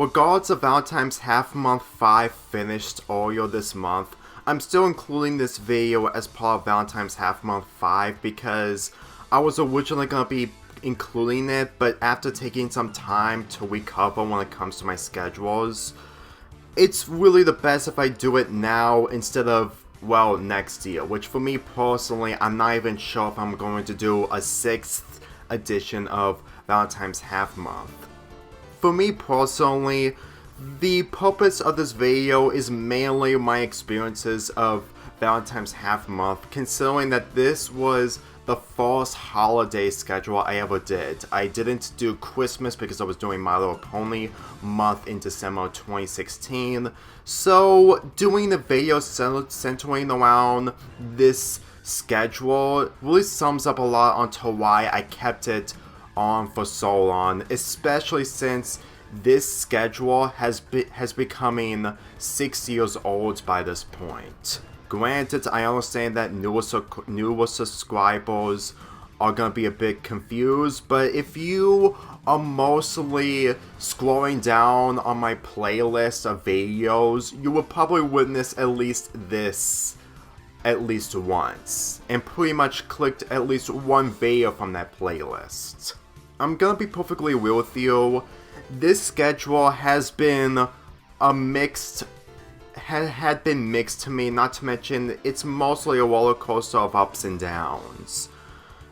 Regardless of Valentine's Half Month 5 finished earlier this month, I'm still including this video as part of Valentine's Half Month 5 because I was originally going to be including it, but after taking some time to recover when it comes to my schedules, it's really the best if I do it now instead of, well, next year, which for me personally, I'm not even sure if I'm going to do a 6th edition of Valentine's Half Month. For me personally, the purpose of this video is mainly my experiences of Valentine's Half Month, considering that this was the first holiday schedule I ever did. I didn't do Christmas because I was doing My Little Pony month in December 2016, so doing the video centering around this schedule really sums up a lot onto why I kept it on for so long, especially since this schedule has becoming 6 years old by this point. Granted, I understand that newer subscribers are gonna be a bit confused, but if you are mostly scrolling down on my playlist of videos, you will probably witness at least this at least once, and pretty much clicked at least one video from that playlist. I'm gonna be perfectly real with you, this schedule has been had been mixed to me, not to mention it's mostly a roller coaster of ups and downs.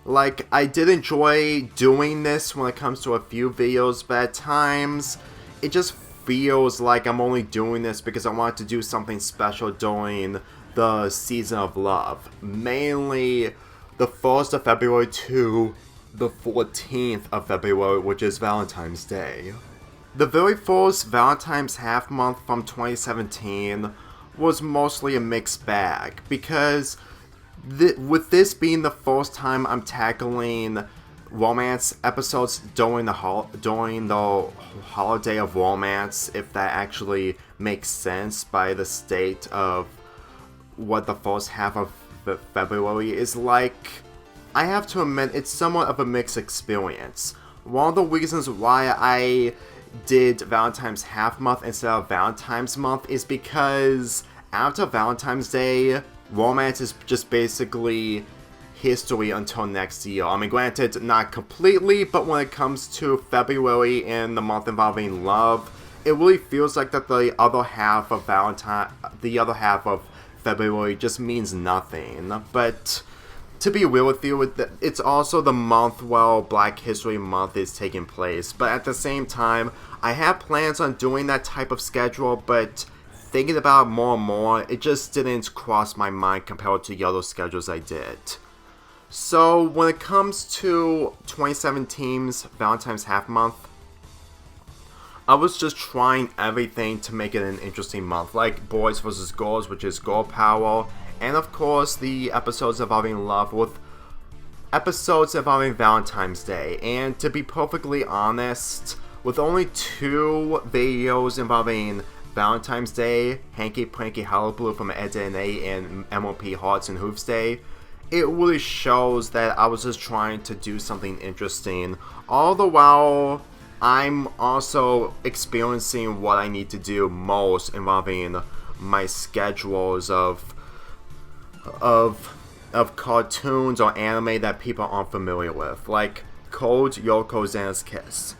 Like, I did enjoy doing this when it comes to a few videos, but at times, it just feels like I'm only doing this because I wanted to do something special during the season of love. Mainly the 1st of February to the 14th of February, which is Valentine's Day. The very first Valentine's Half Month from 2017 was mostly a mixed bag, because with this being the first time I'm tackling romance episodes during the holiday of romance, if that actually makes sense by the state of what the first half of February is like, I have to admit it's somewhat of a mixed experience. One of the reasons why I did Valentine's Half Month instead of Valentine's Month is because after Valentine's Day, romance is just basically history until next year. I mean, granted, not completely, but when it comes to February and the month involving love, it really feels like that the other half of February just means nothing. But to be real with you, it's also the month while Black History Month is taking place, but at the same time, I have plans on doing that type of schedule, but thinking about it more and more, it just didn't cross my mind compared to the other schedules I did. So, when it comes to 2017's Valentine's Half Month, I was just trying everything to make it an interesting month, like Boys vs. Girls, which is girl power, and of course the episodes involving love with episodes involving Valentine's Day. And to be perfectly honest, with only 2 videos involving Valentine's Day, Hanky Panky Hullabaloo from Edda and A, and MLP Hearts and Hooves Day, it really shows that I was just trying to do something interesting, all the while I'm also experiencing what I need to do most involving my schedules of cartoons or anime that people aren't familiar with, like Code Yoko Xana's Kiss.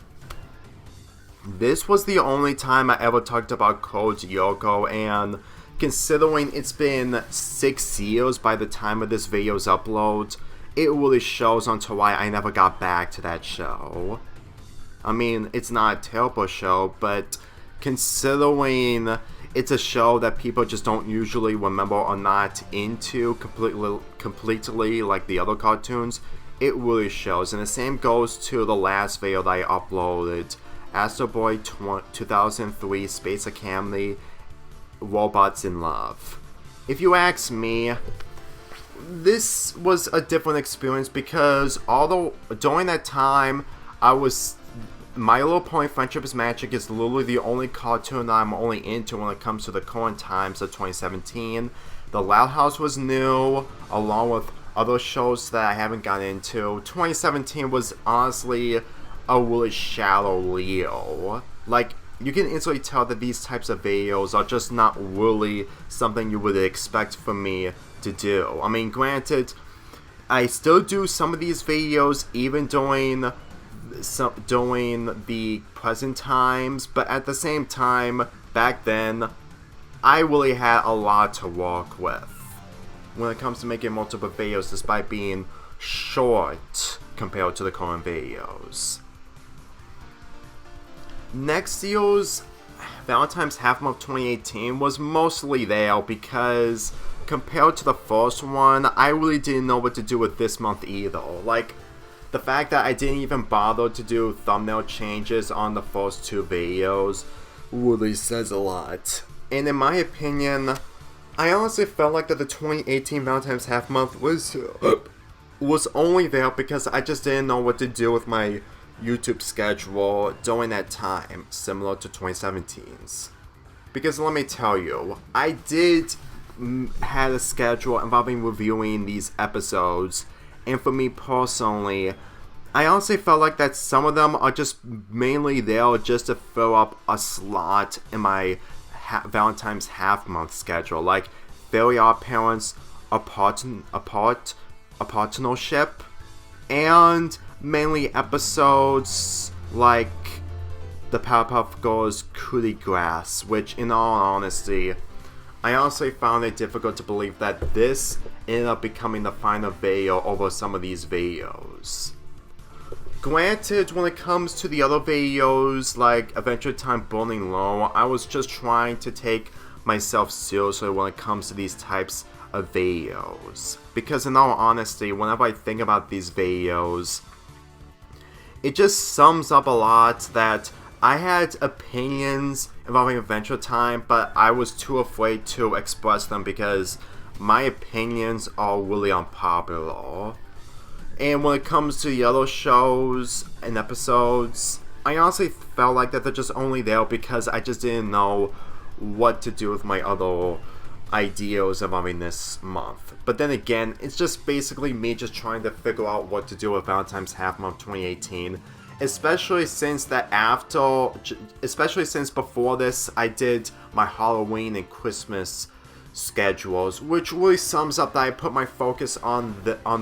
This was the only time I ever talked about Code Yoko, and considering it's been 6 years by the time of this video's upload, it really shows onto why I never got back to that show. I mean, it's not a terrible show, but considering it's a show that people just don't usually remember or not into completely like the other cartoons, it really shows. And the same goes to the last video that I uploaded, Astro Boy 2003 Space Academy Robots in Love. If you ask me, this was a different experience because although during that time My Little Pony Friendship is Magic is literally the only cartoon that I'm only into when it comes to the current times of 2017. The Loud House was new, along with other shows that I haven't gotten into. 2017 was honestly a really shallow Leo. Like, you can easily tell that these types of videos are just not really something you would expect from me to do. I mean, granted, I still do some of these videos even during the present times, but at the same time, back then, I really had a lot to work with when it comes to making multiple videos despite being short compared to the current videos. Next year's Valentine's Half Month 2018 was mostly there because compared to the first one, I really didn't know what to do with this month either. Like, the fact that I didn't even bother to do thumbnail changes on the first two videos really says a lot. And in my opinion, I honestly felt like that the 2018 Valentine's Half Month was only there because I just didn't know what to do with my YouTube schedule during that time, similar to 2017's. Because let me tell you, I did had a schedule involving reviewing these episodes, and for me personally, I honestly felt like that some of them are just mainly there just to fill up a slot in my Valentine's Half Month schedule, like Fairy Odd Parents, a partnership, and mainly episodes like the Powerpuff Girls Coup de Grace, which in all honesty, I honestly found it difficult to believe that this ended up becoming the final video over some of these videos. Granted, when it comes to the other videos like Adventure Time Burning Low, I was just trying to take myself seriously when it comes to these types of videos. Because in all honesty, whenever I think about these videos, it just sums up a lot that I had opinions involving Adventure Time, but I was too afraid to express them because my opinions are really unpopular. And when it comes to the other shows and episodes, I honestly felt like that they're just only there because I just didn't know what to do with my other ideas involving this month. But then again, it's just basically me just trying to figure out what to do with Valentine's Half Month 2018. Especially since before this, I did my Halloween and Christmas schedules, which really sums up that I put my focus on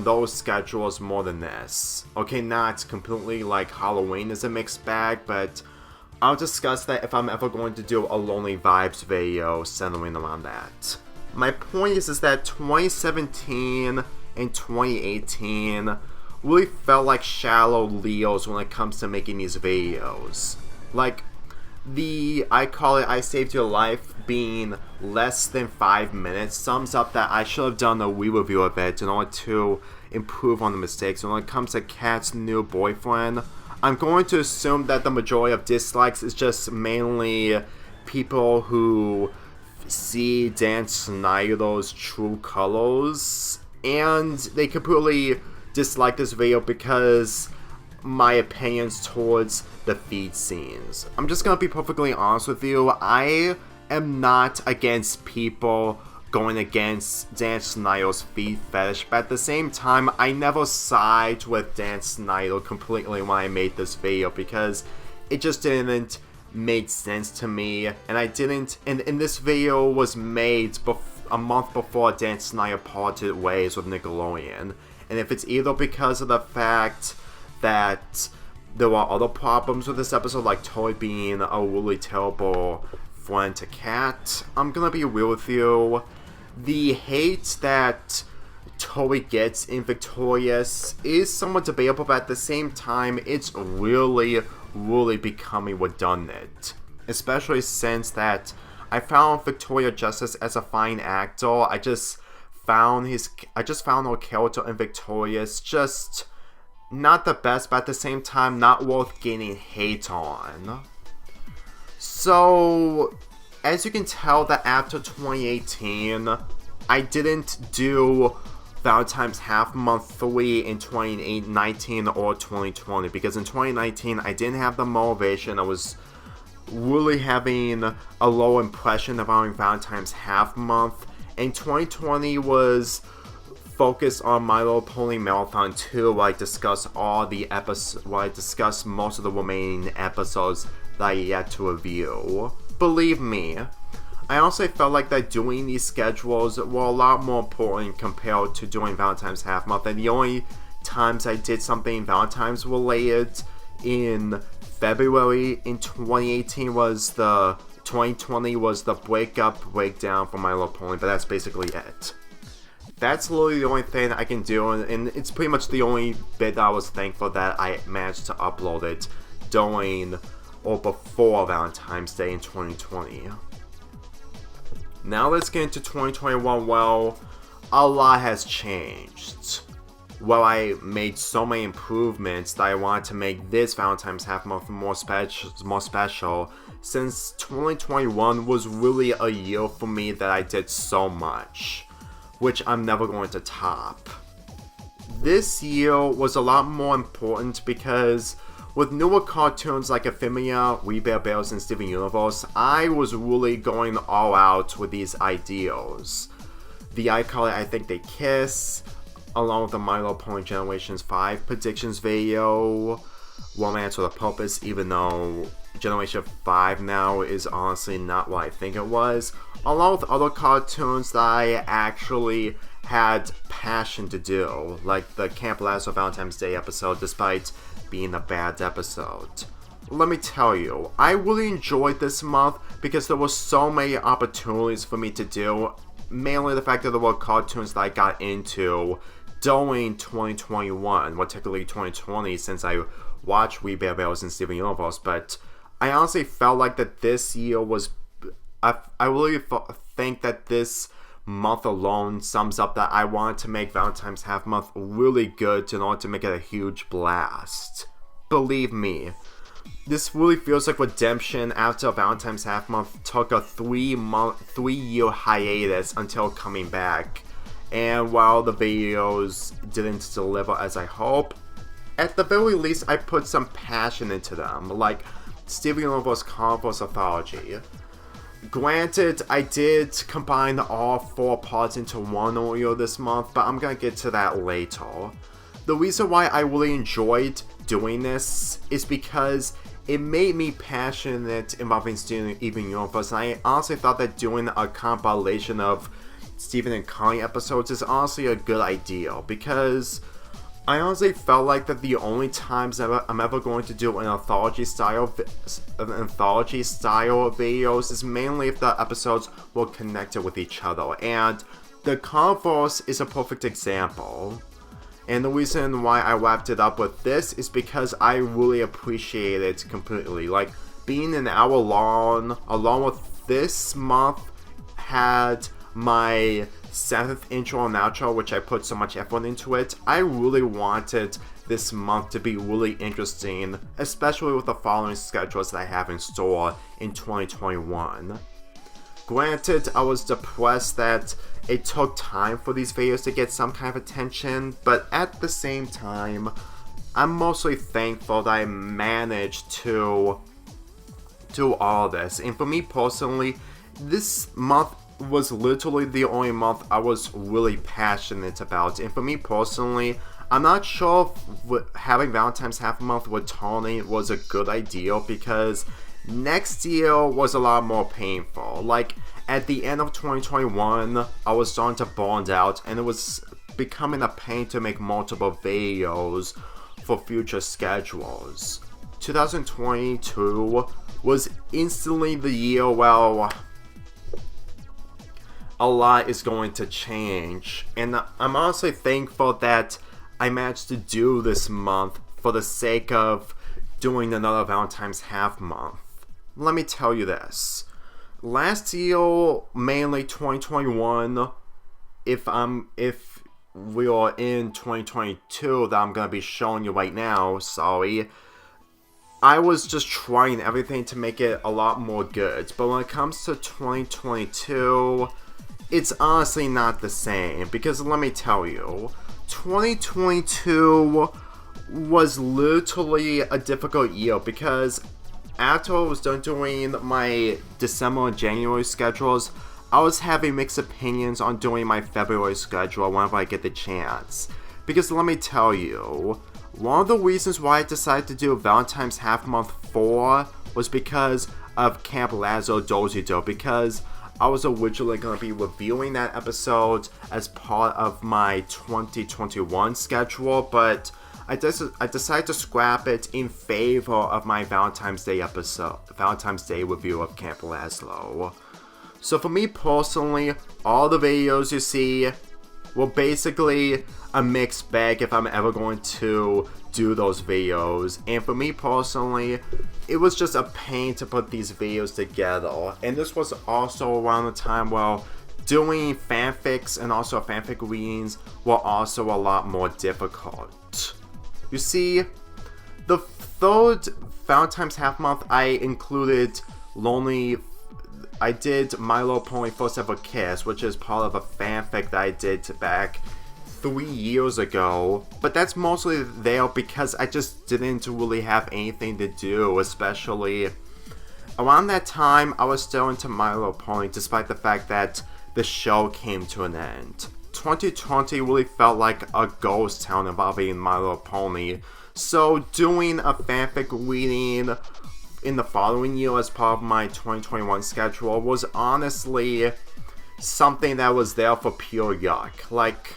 those schedules more than this. Okay, not completely like Halloween is a mixed bag, but I'll discuss that if I'm ever going to do a Lonely Vibes video centering around that. My point is that 2017 and 2018 really felt like shallow Leos when it comes to making these videos. Like, I call it I Saved Your Life being less than 5 minutes sums up that I should have done a re-review of it in order to improve on the mistakes. When it comes to Kat's new boyfriend, I'm going to assume that the majority of dislikes is just mainly people who see Dan Snyder's true colors, and they completely dislike this video because my opinions towards the feed scenes. I'm just gonna be perfectly honest with you, I am not against people going against Dan Snyder's feed fetish, but at the same time, I never side with Dan Snyder completely when I made this video because it just didn't make sense to me, and this video was made a month before Dan Snyder parted ways with Nickelodeon. And if it's either because of the fact that there were other problems with this episode, like Toy being a really terrible friend to Kat, I'm gonna be real with you. The hate that Toy gets in Victorious is somewhat debatable, but at the same time, it's really becoming redundant. Especially since that I found Victoria Justice as a fine actor. I just found her character in Victorious just not the best, but at the same time not worth getting hate on. So, as you can tell that after 2018, I didn't do Valentine's Half Month 3 in 2019 or 2020, because in 2019 I didn't have the motivation. I was really having a low impression of Valentine's Half Month. And 2020 was focused on My Little Pony Marathon 2, where I discuss most of the remaining episodes that I yet to review. Believe me, I also felt like that doing these schedules were a lot more important compared to doing Valentine's half month, and the only times I did something Valentine's related in February in 2018 was 2020 was the breakdown for My Little Pony, but that's basically it. That's literally the only thing I can do, and it's pretty much the only bit that I was thankful that I managed to upload it during or before Valentine's Day in 2020. Now let's get into 2021. Well, a lot has changed. Well, I made so many improvements that I wanted to make this Valentine's half month more special, since 2021 was really a year for me that I did so much, which I'm never going to top. This year was a lot more important because with newer cartoons like Ephemia, We Bear Bears, and Steven Universe, I was really going all out with these ideals. The iCarly I Think They Kiss, along with the My Little Pony Generations 5 predictions video, Romance with a Purpose, even though Generation 5 now is honestly not what I think it was, along with other cartoons that I actually had passion to do, like the Camp Lazlo Valentine's Day episode, despite being a bad episode. Let me tell you, I really enjoyed this month because there were so many opportunities for me to do, mainly the fact that there were cartoons that I got into during 2021, particularly 2020, since I watched We Bear Bears and Steven Universe, but I honestly felt like that this year was, I really think that this month alone sums up that I wanted to make Valentine's half month really good in order to make it a huge blast. Believe me, this really feels like redemption after Valentine's half month took a 3-year hiatus until coming back. And while the videos didn't deliver as I hope, at the very least I put some passion into them, like Steven Universe Converse Anthology. Granted, I did combine all 4 parts into one earlier this month, but I'm gonna get to that later. The reason why I really enjoyed doing this is because it made me passionate involving Steven Universe, and I honestly thought that doing a compilation of Steven and Connie episodes is honestly a good idea, because I honestly felt like that the only times I'm ever going to do an anthology style videos is mainly if the episodes were connected with each other, and the Converse is a perfect example. And the reason why I wrapped it up with this is because I really appreciate it completely. Like, being an hour long, along with this month, had my 7th intro and outro, which I put so much effort into it. I really wanted this month to be really interesting, especially with the following schedules that I have in store in 2021. Granted, I was depressed that it took time for these videos to get some kind of attention, but at the same time, I'm mostly thankful that I managed to do all this. And for me personally, this month was literally the only month I was really passionate about. And for me personally, I'm not sure if having Valentine's half a month with Tony was a good idea, because next year was a lot more painful. Like, at the end of 2021, I was starting to burn out, and it was becoming a pain to make multiple videos for future schedules. 2022 was instantly the year, well, a lot is going to change, and I'm honestly thankful that I managed to do this month for the sake of doing another Valentine's half month. Let me tell you this. Last year, mainly 2021, if we are in 2022 that I'm going to be showing you right now, sorry, I was just trying everything to make it a lot more good. But when it comes to 2022, it's honestly not the same, because let me tell you, 2022 was literally a difficult year, because after I was done doing my December and January schedules, I was having mixed opinions on doing my February schedule whenever I get the chance. Because let me tell you, one of the reasons why I decided to do Valentine's half month 4 was because of Camp Lazlo Dozido, because I was originally going to be reviewing that episode as part of my 2021 schedule, but I decided to scrap it in favor of my Valentine's Day review of Camp Lazlo. So for me personally, all the videos you see were basically a mixed bag if I'm ever going to do those videos. And for me personally, it was just a pain to put these videos together. And this was also around the time where doing fanfics and also fanfic readings were also a lot more difficult. You see, the third Valentine's half month I included I did My Little Pony First Ever Kiss, which is part of a fanfic that I did back 3 years ago, but that's mostly there because I just didn't really have anything to do, especially around that time I was still into My Little Pony despite the fact that the show came to an end. 2020 really felt like a ghost town involving My Little Pony, so doing a fanfic reading in the following year as part of my 2021 schedule was honestly something that was there for pure yuck. Like,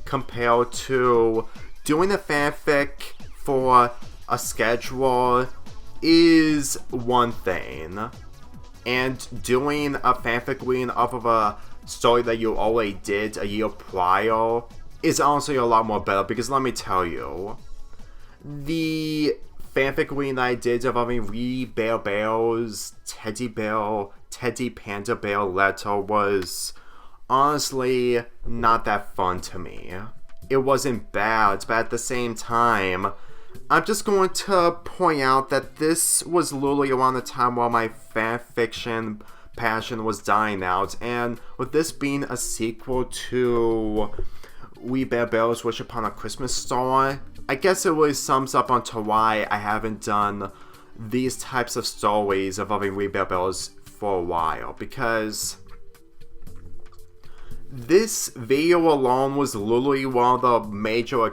compared to doing a fanfic for a schedule is one thing, and doing a fanfic reading off of a story that you already did a year prior is honestly a lot more better, because let me tell you, the fanfic reading that I did involving Wee Bear Bear's Teddy Panda Bear letter was honestly not that fun to me. It wasn't bad, but at the same time, I'm just going to point out that this was literally around the time while my fanfiction passion was dying out, and with this being a sequel to Wee Bear Bear's Wish Upon a Christmas Star, I guess it really sums up onto why I haven't done these types of stories involving Wee Bear Bears for a while, because this video alone was literally one of the major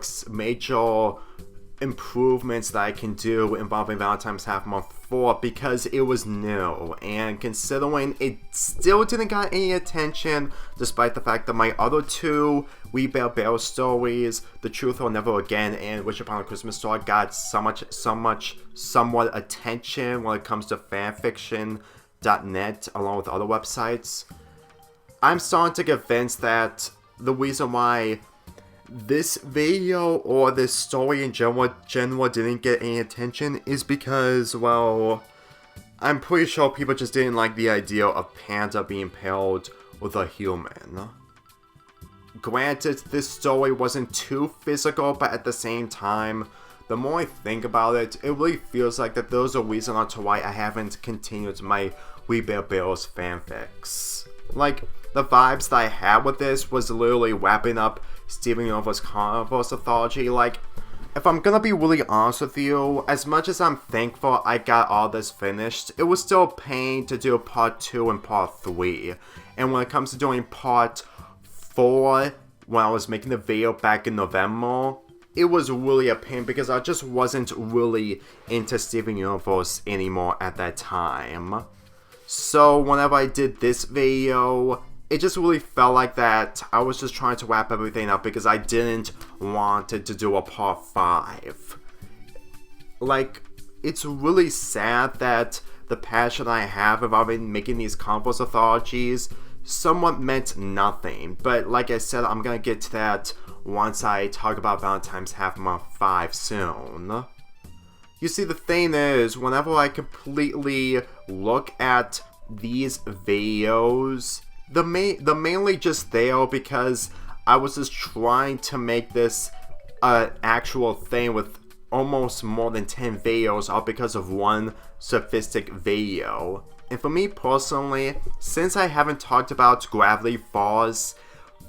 improvements that I can do involving Valentine's Half Month 4, because it was new, and considering it still didn't get any attention despite the fact that my other two Wee Bear Bear stories, The Truth or Never Again and Wish Upon a Christmas Star, got somewhat attention when it comes to fanfiction.net along with other websites. I'm starting to get convinced that the reason why this video or this story in general didn't get any attention is because, well, I'm pretty sure people just didn't like the idea of Panda being paired with a human. Granted, this story wasn't too physical, but at the same time, the more I think about it, it really feels like that there's a reason as to why I haven't continued my Wee Bear Bears fanfics. Like, the vibes that I had with this was literally wrapping up Steven Universe Carniverse Anthology. Like, if I'm gonna be really honest with you, as much as I'm thankful I got all this finished, it was still a pain to do part 2 and part 3. And when it comes to doing part 4, when I was making the video back in November, it was really a pain because I just wasn't really into Steven Universe anymore at that time. So whenever I did this video, it just really felt like that I was just trying to wrap everything up because I didn't want it to do a part 5. Like, it's really sad that the passion I have about making these Converse anthologies somewhat meant nothing. But like I said, I'm gonna get to that once I talk about Valentine's Half Month 5 soon. You see, the thing is, whenever I completely look at these videos, they're mainly just there because I was just trying to make this an actual thing with almost more than 10 videos, all because of one sophistic video. And for me personally, since I haven't talked about Gravity Falls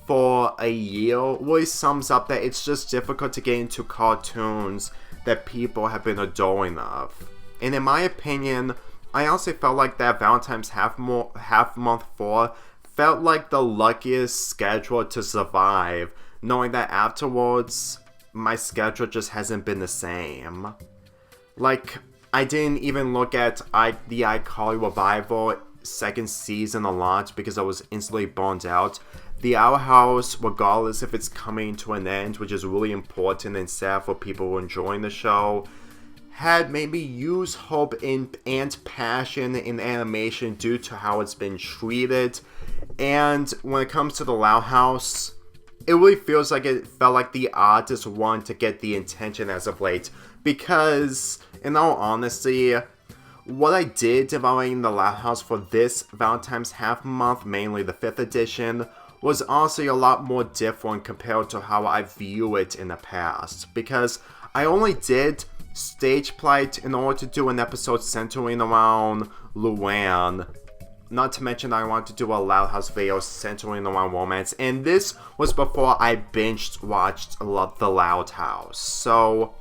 for a year, really sums up that it's just difficult to get into cartoons that people have been adoring of. And in my opinion, I honestly felt like that Valentine's Half Month 4 felt like the luckiest schedule to survive, knowing that afterwards, my schedule just hasn't been the same. Like, I didn't even look at the iCarly Revival second season a lot because I was instantly burned out. The Owl House, regardless if it's coming to an end, which is really important and sad for people who are enjoying the show, had made me use hope and passion in animation due to how it's been treated. And when it comes to the Loud House, it really feels like it felt like the artist wanted to get the attention as of late. Because, in all honesty, what I did developing the Loud House for this Valentine's half month, mainly the 5th edition, was honestly a lot more different compared to how I view it in the past. Because I only did stage plight in order to do an episode centering around Luann. Not to mention I wanted to do a Loud House video centering around romance. And this was before I watched the Loud House. So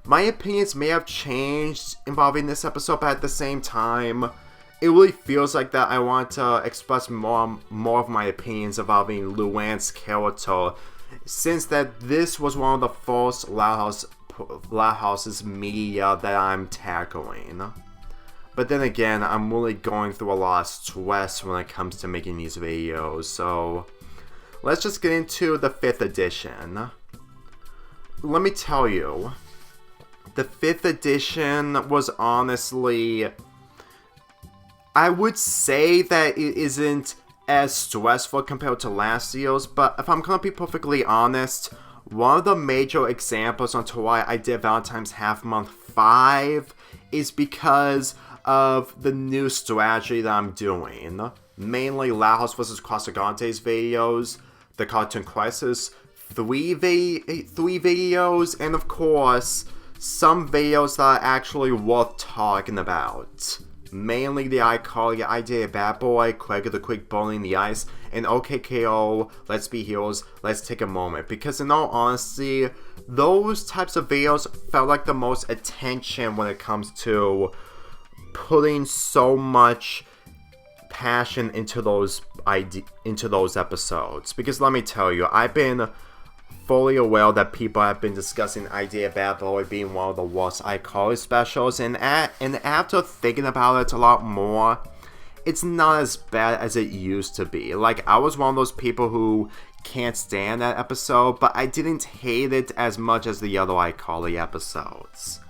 my opinions may have changed involving this episode, but at the same time, it really feels like that I want to express more of my opinions involving Luann's character, since that this was one of the first Loud House's media that I'm tackling. But then again, I'm really going through a lot of stress when it comes to making these videos, so let's just get into the 5th edition. Let me tell you, the 5th edition was honestly, I would say that it isn't as stressful compared to last year's, but if I'm gonna be perfectly honest, one of the major examples onto why I did Valentine's Half Month 5 is because of the new strategy that I'm doing. Mainly Loud House vs. Casagante's videos, the Cartoon Crisis 3 videos, and of course, some videos that are actually worth talking about. Mainly the iCarly, I Did a Bad Boy, Craig the Quick Burning the Ice, and OKKO, Let's Be Heroes, Let's Take a Moment. Because in all honesty, those types of videos felt like the most attention when it comes to putting so much passion into those episodes. Because let me tell you, I've been fully aware that people have been discussing Idea Bad Boy being one of the worst iCarly specials, and after thinking about it a lot more, it's not as bad as it used to be. Like, I was one of those people who can't stand that episode, but I didn't hate it as much as the other iCarly episodes.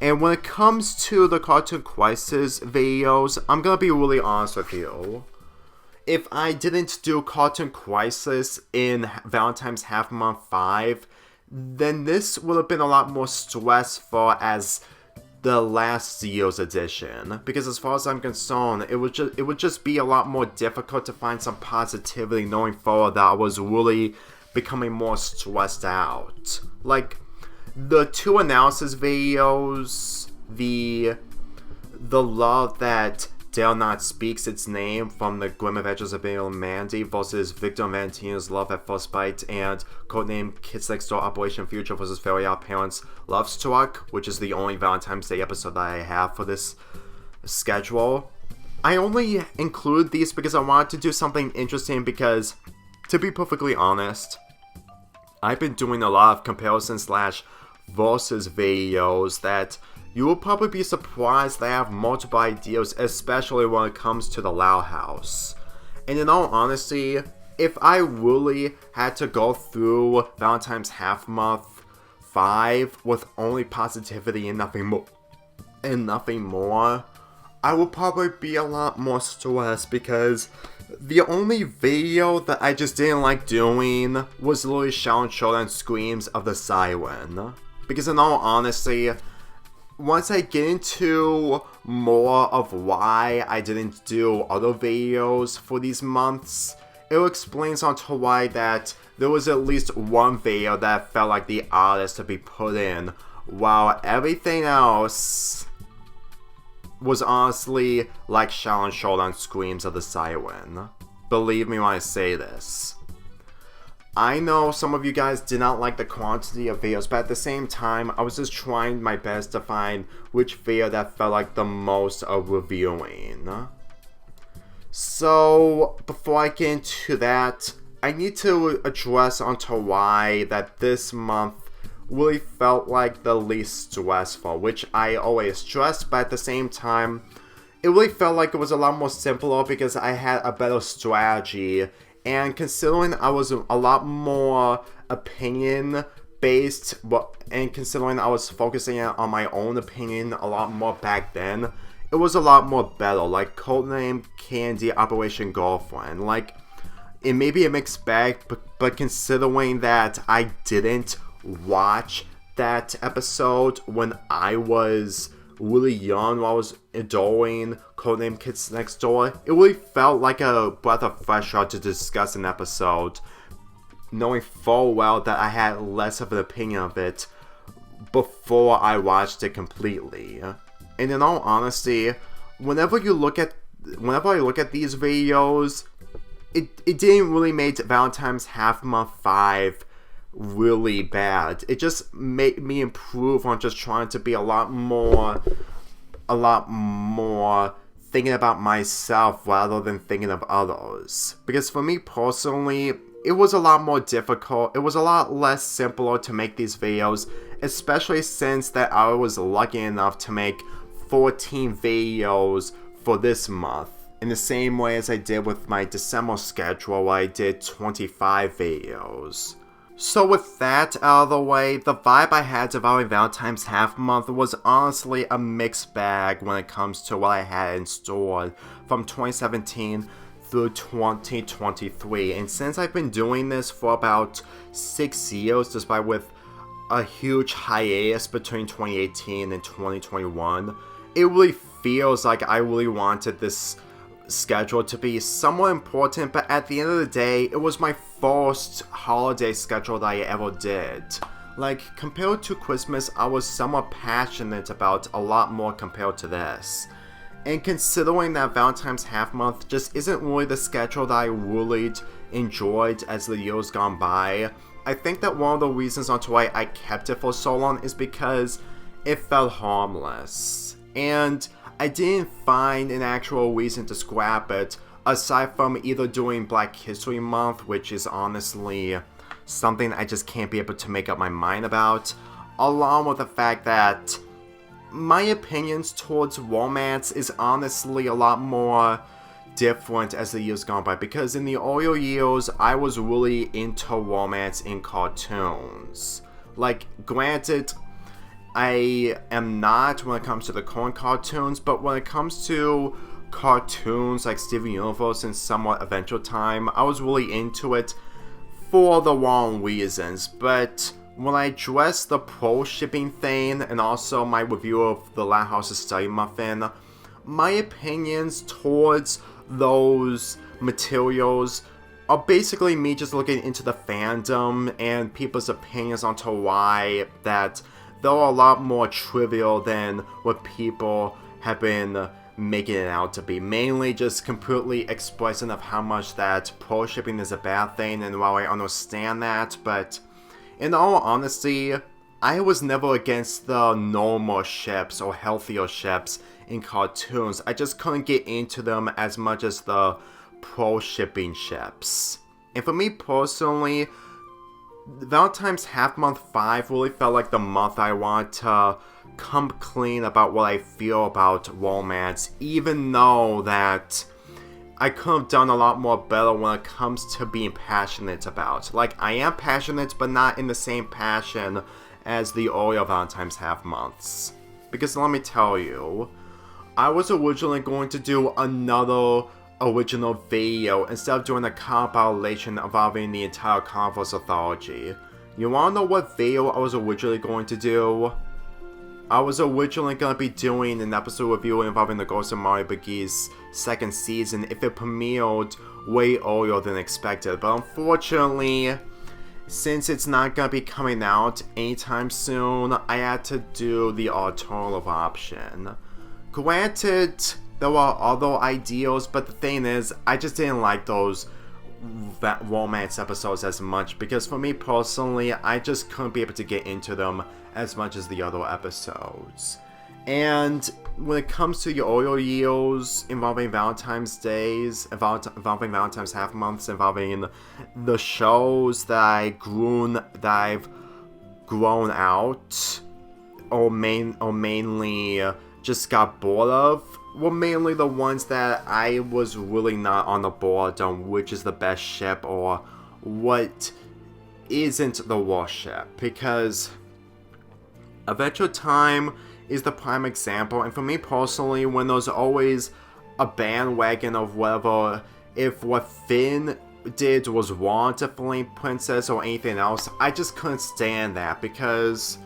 And when it comes to the Cartoon Crisis videos, I'm gonna be really honest with you. If I didn't do Cartoon Crisis in Valentine's Half Month 5, then this would have been a lot more stressful as the last year's edition. Because as far as I'm concerned, it would just be a lot more difficult to find some positivity knowing forward that I was really becoming more stressed out. Like, the 2 analysis videos, the love that Dare Not Speaks Its Name from the Grim Adventures of Bill and Mandy versus Victor and Valentina's Love at First Bite, and codename Kids Next Door Operation Future versus Fairy Odd Parents Love Struck, which is the only Valentine's Day episode that I have for this schedule. I only include these because I wanted to do something interesting because, to be perfectly honest, I've been doing a lot of comparison / versus videos that you will probably be surprised that I have multiple ideas, especially when it comes to the Loud House. And in all honesty, if I really had to go through Valentine's Half Month 5 with only positivity and nothing more, I would probably be a lot more stressed because the only video that I just didn't like doing was literally Shaolin Showdown Screams of the Siren. Because in all honesty, once I get into more of why I didn't do other videos for these months, it explains onto why that there was at least one video that felt like the artist to be put in, while everything else was honestly like Shaolin Showdown Screams of the Siren. Believe me when I say this. I know some of you guys did not like the quantity of videos, but at the same time, I was just trying my best to find which video that felt like the most of reviewing. So, before I get into that, I need to address onto why that this month really felt like the least stressful, which I always stress, but at the same time, it really felt like it was a lot more simpler because I had a better strategy, and considering I was a lot more opinion based, and considering I was focusing on my own opinion a lot more back then, it was a lot more better. Like Codename Candy Operation Girlfriend, like it may be a mixed bag, but considering that I didn't watch that episode when I was really young, while I was adoring Codename Kids Next Door, it really felt like a breath of fresh air to discuss an episode, knowing full well that I had less of an opinion of it before I watched it completely. And in all honesty, whenever I look at these videos, it didn't really make Valentine's Half Month 5 really bad. It just made me improve on just trying to be a lot more thinking about myself rather than thinking of others. Because for me personally, it was a lot more difficult. It was a lot less simpler to make these videos, especially since that I was lucky enough to make 14 videos for this month, in the same way as I did with my December schedule where I did 25 videos. So with that out of the way, the vibe I had about Valentine's Half Month was honestly a mixed bag when it comes to what I had in store from 2017 through 2023. And since I've been doing this for about 6 years, despite with a huge hiatus between 2018 and 2021, it really feels like I really wanted this schedule to be somewhat important, but at the end of the day, it was my first holiday schedule that I ever did. Like, compared to Christmas, I was somewhat passionate about a lot more compared to this. And considering that Valentine's Half Month just isn't really the schedule that I really enjoyed as the years gone by, I think that one of the reasons onto why I kept it for so long is because it felt harmless. And I didn't find an actual reason to scrap it, aside from either doing Black History Month, which is honestly something I just can't be able to make up my mind about, along with the fact that my opinions towards romance is honestly a lot more different as the years gone by, because in the earlier years, I was really into romance in cartoons. Like, granted, I am not when it comes to the current cartoons, but when it comes to cartoons like Steven Universe and somewhat Adventure Time, I was really into it for the wrong reasons. But when I address the pro-shipping thing and also my review of the Lighthouse's Study Muffin, my opinions towards those materials are basically me just looking into the fandom and people's opinions onto why that they're a lot more trivial than what people have been making it out to be. Mainly just completely expressing of how much that pro-shipping is a bad thing, and while I understand that, but in all honesty, I was never against the normal ships or healthier ships in cartoons. I just couldn't get into them as much as the pro-shipping ships. And for me personally, Valentine's Half Month 5 really felt like the month I want to come clean about what I feel about romance, even though that I could have done a lot more better when it comes to being passionate about. Like, I am passionate, but not in the same passion as the earlier Valentine's Half Months. Because let me tell you, I was originally going to do another original video instead of doing a compilation involving the entire Converse Anthology. You wanna know what video I was originally going to do? I was originally going to be doing an episode review involving the Ghost of Mario Bigie's second season if it premiered way earlier than expected, but unfortunately, since it's not going to be coming out anytime soon, I had to do the alternative option. Granted, there were other ideals, but the thing is, I just didn't like those romance episodes as much, because for me personally, I just couldn't be able to get into them as much as the other episodes. And when it comes to the earlier years involving Valentine's Days, involving Valentine's Half Months, involving the shows that I've grown out or mainly just got bored of were mainly the ones that I was really not on the board on which is the best ship or what isn't the worst ship, because Adventure Time is the prime example, and for me personally, when there's always a bandwagon of whatever, if what Finn did was wrong to Flame Princess or anything else, I just couldn't stand that, because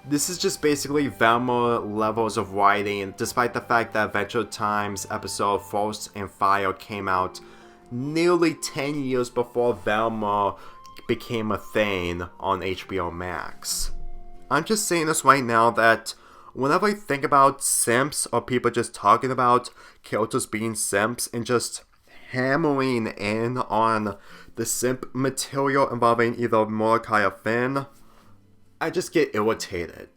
this is just basically Velma levels of writing, despite the fact that Adventure Time's episode Frost and Fire came out nearly 10 years before Velma became a thing on HBO Max. I'm just saying this right now that whenever I think about simps or people just talking about characters being simps and just hammering in on the simp material involving either Mordecai or Finn, I just get irritated.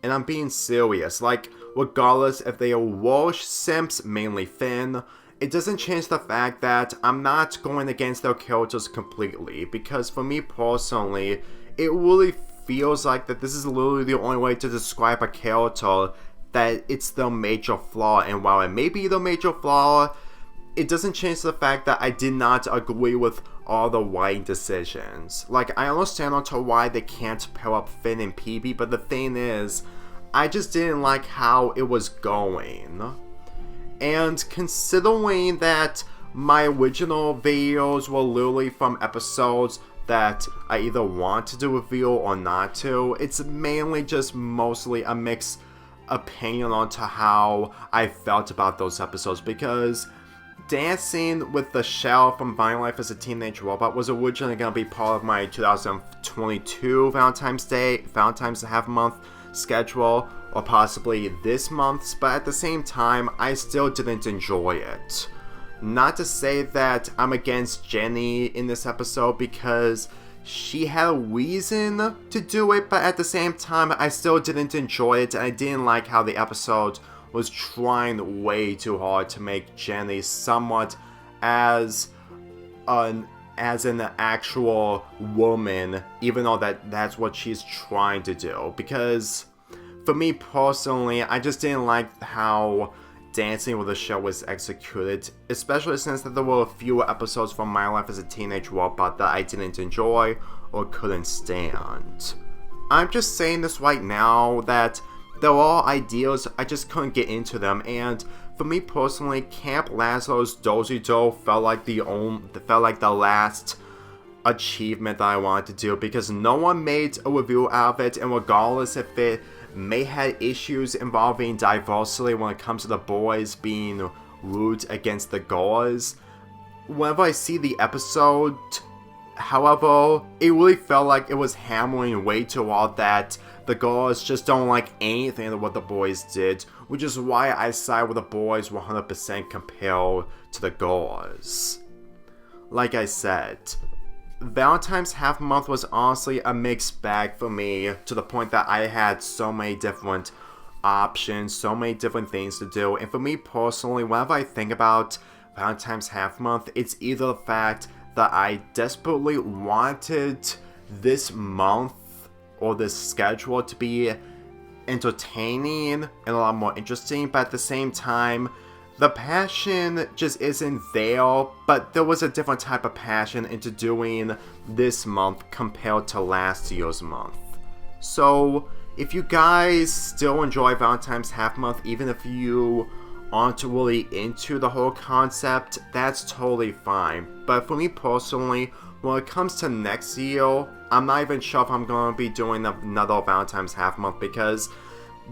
And I'm being serious, like, regardless if they are Walsh simps, mainly Finn, it doesn't change the fact that I'm not going against their characters completely, because for me personally, it really feels like that this is literally the only way to describe a character that it's their major flaw, and while it may be the major flaw, it doesn't change the fact that I did not agree with all the writing decisions. Like, I understand onto why they can't pair up Finn and PB, but the thing is, I just didn't like how it was going. And considering that my original videos were literally from episodes that I either want to do a review or not to, it's mainly just mostly a mixed opinion onto how I felt about those episodes, because Dancing with the Shell from Vine Life as a Teenage Robot was originally going to be part of my 2022 Valentine's half month schedule, or possibly this month's, but at the same time, I still didn't enjoy it. Not to say that I'm against Jenny in this episode, because she had a reason to do it, but at the same time, I still didn't enjoy it, and I didn't like how the episode was trying way too hard to make Jenny somewhat as an actual woman, even though that's what she's trying to do. Because for me personally, I just didn't like how Dancing with the Show was executed, especially since there were a few episodes from My Life as a Teenage Robot that I didn't enjoy or couldn't stand. I'm just saying this right now that there are ideas, I just couldn't get into them, and for me personally, Camp Lazlo's Dozy Do felt like the last achievement that I wanted to do, because no one made a review out of it, and regardless if it may have issues involving diversity when it comes to the boys being rude against the girls, whenever I see the episode, however, it really felt like it was hammering way too hard that the girls just don't like anything of what the boys did, which is why I side with the boys 100% compared to the girls. Like I said, Valentine's half month was honestly a mixed bag for me, to the point that I had so many different options, so many different things to do, and for me personally, whenever I think about Valentine's half month, it's either the fact that I desperately wanted this month or this schedule to be entertaining and a lot more interesting, but at the same time, the passion just isn't there, but there was a different type of passion into doing this month compared to last year's month. So, if you guys still enjoy Valentine's half month, even if you aren't really into the whole concept, that's totally fine. But for me personally, when it comes to next year, I'm not even sure if I'm going to be doing another Valentine's half month, because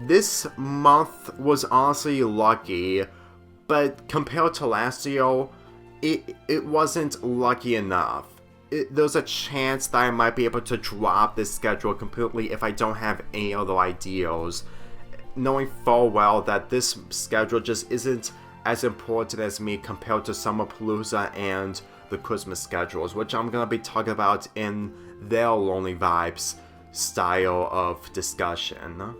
this month was honestly lucky, but compared to last year, it wasn't lucky enough. There's a chance that I might be able to drop this schedule completely if I don't have any other ideas, knowing full well that this schedule just isn't as important as me compared to Summerpalooza and the Christmas schedules, which I'm going to be talking about in their Lonely Vibes style of discussion.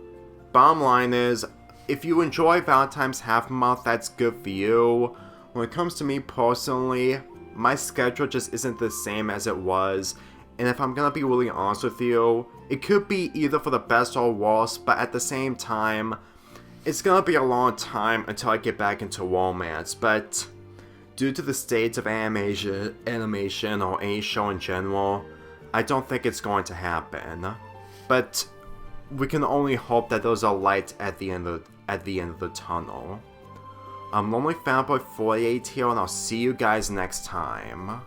Bottom line is, if you enjoy Valentine's half month, that's good for you. When it comes to me personally, my schedule just isn't the same as it was, and if I'm gonna be really honest with you, It could be either for the best or worst, but at the same time, it's gonna be a long time until I get back into romance, but due to the state of animation or any show in general, I don't think it's going to happen. But we can only hope that there's a light at the end of the tunnel. I'm Lonely Fanboy 48 here, and I'll see you guys next time.